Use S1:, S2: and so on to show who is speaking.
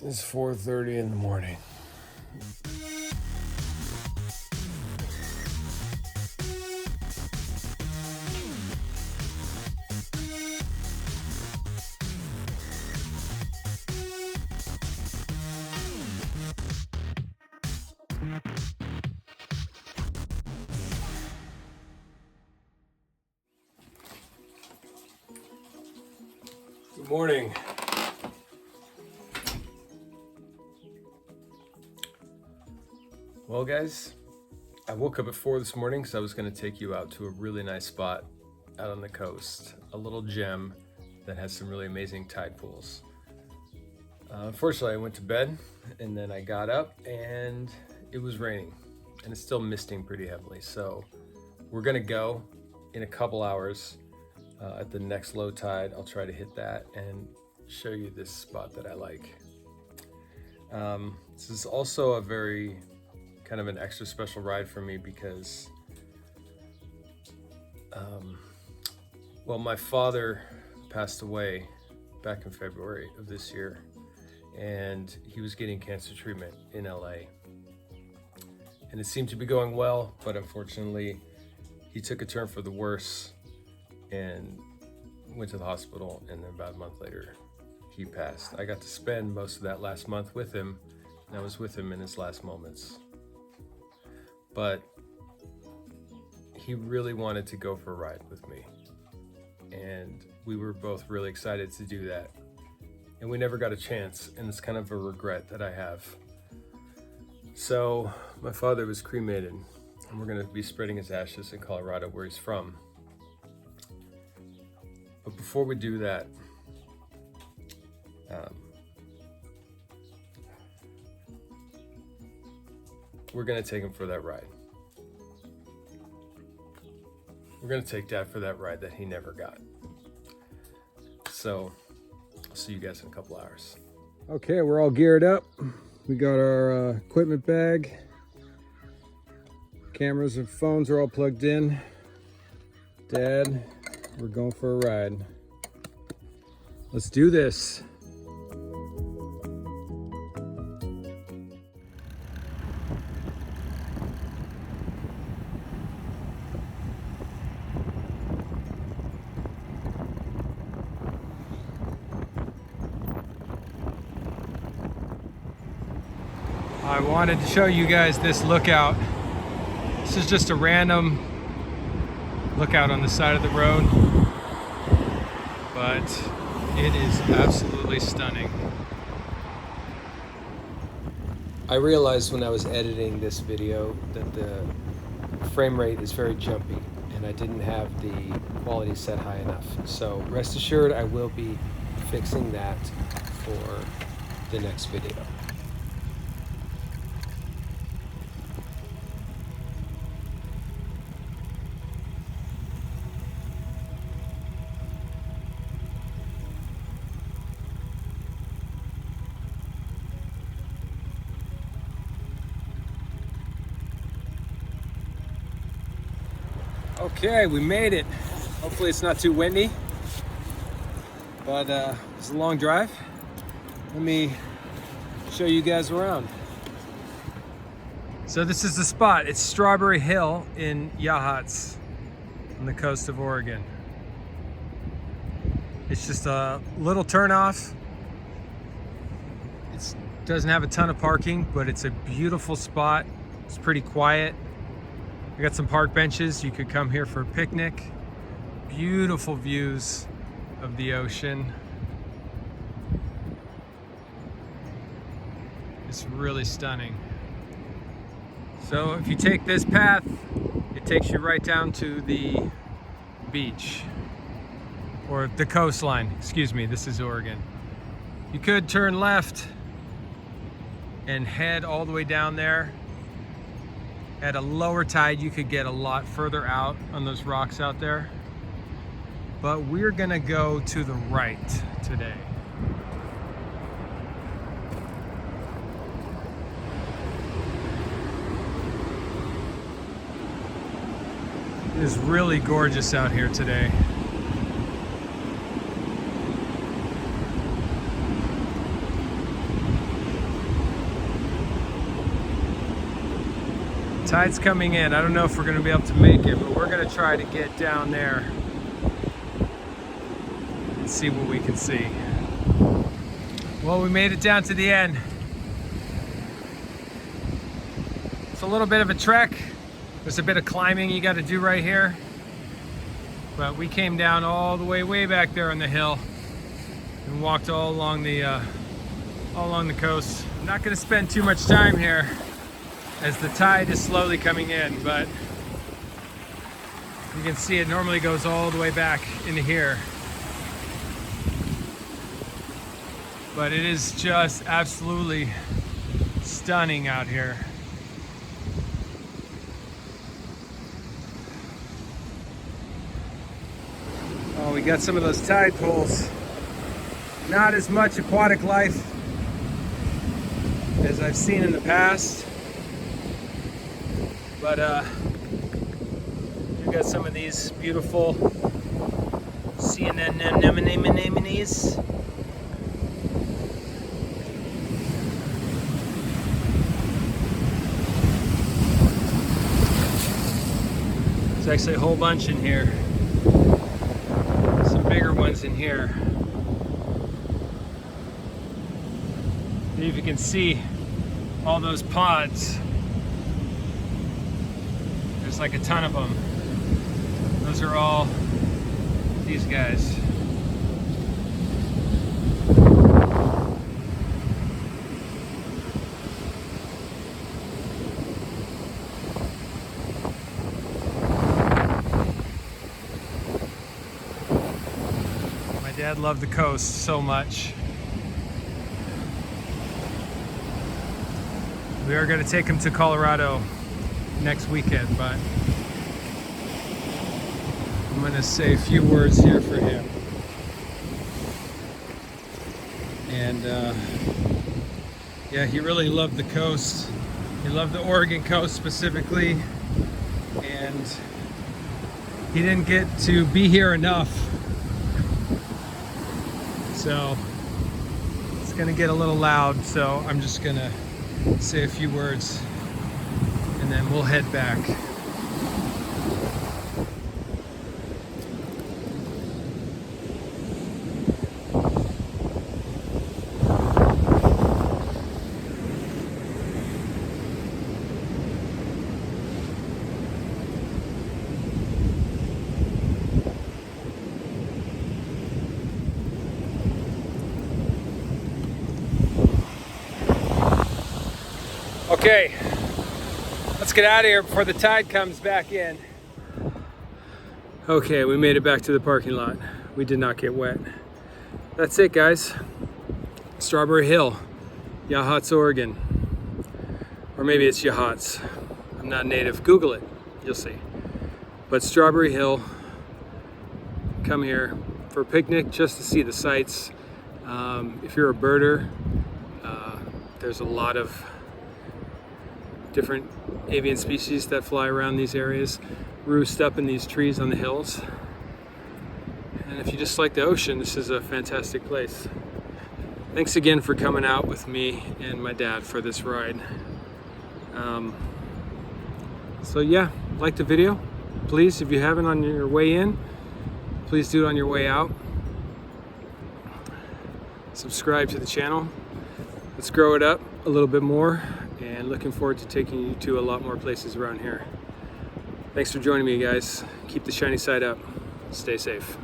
S1: It's 4:30 in the morning. Good morning. Well, guys, I woke up at 4 this morning because I was going to take you out to a really nice spot out on the coast, a little gem that has some really amazing tide pools. Unfortunately, I went to bed and then I got up and it was raining and it's still misting pretty heavily. So we're going to go in a couple hours at the next low tide. I'll try to hit that and show you this spot that I like. This is also a very kind of an extra special ride for me because, well, my father passed away back in February of this year, and he was getting cancer treatment in LA. And it seemed to be going well, but unfortunately, he took a turn for the worse and went to the hospital, and then about a month later, he passed. I got to spend most of that last month with him, and I was with him in his last moments. But he really wanted to go for a ride with me. And we were both really excited to do that. And we never got a chance, and it's kind of a regret that I have. So my father was cremated, and we're gonna be spreading his ashes in Colorado, where he's from. But before we do that, we're gonna take him for that ride. We're gonna take Dad for that ride that he never got. So I'll see you guys in a couple hours. Okay, we're all geared up. We got our equipment bag. Cameras and phones are all plugged in. Dad, we're going for a ride. Let's do this. I wanted to show you guys this lookout. This is just a random lookout on the side of the road, but it is absolutely stunning. I realized when I was editing this video that the frame rate is very jumpy and I didn't have the quality set high enough. So rest assured I will be fixing that for the next video. Okay, we made it. Hopefully it's not too windy, but it's a long drive. Let me show you guys around. So this is the spot. It's Strawberry Hill in Yachats on the coast of Oregon. It's just a little turnoff. It doesn't have a ton of parking, but it's a beautiful spot. It's pretty quiet. We got some park benches. You could come here for a picnic. Beautiful views of the ocean. It's really stunning. So if you take this path, it takes you right down to the beach, or the coastline, excuse me, this is Oregon. You could turn left and head all the way down there. At a lower tide, you could get a lot further out on those rocks out there. But we're gonna go to the right today. It is really gorgeous out here today. Tide's coming in. I don't know if we're gonna be able to make it, but we're gonna try to get down there and see what we can see. Well, we made it down to the end. It's a little bit of a trek. There's a bit of climbing you got to do right here. But we came down all the way back there on the hill and walked all along the coast. I'm not going to spend too much time here as the tide is slowly coming in, but you can see it normally goes all the way back into here. But it is just absolutely stunning out here. Oh, we got some of those tide pools. Not as much aquatic life as I've seen in the past, but we've got some of these beautiful sea anemones. There's actually a whole bunch in here. Some bigger ones in here. If you can see all those pods, there's like a ton of them. Those are all these guys. My dad loved the coast so much. We are going to take him to Colorado next weekend, but I'm going to say a few words here for him. And yeah, he really loved the coast. He loved the Oregon coast specifically, and he didn't get to be here enough. So it's going to get a little loud, so I'm just going to say a few words and then we'll head back. Okay, let's get out of here before the tide comes back in. Okay, we made it back to the parking lot. We did not get wet. That's it, guys. Strawberry Hill, Yachats, Oregon. Or maybe it's Yachats. I'm not native. Google it, you'll see. But Strawberry Hill, come here for a picnic just to see the sights. If you're a birder, there's a lot of different avian species that fly around these areas, roost up in these trees on the hills. And if you just like the ocean, this is a fantastic place. Thanks again for coming out with me and my dad for this ride. So yeah, like the video. Please, if you haven't on your way in, please do it on your way out. Subscribe to the channel. Let's grow it up a little bit more, and looking forward to taking you to a lot more places around here. Thanks for joining me, guys. Keep the shiny side up. Stay safe.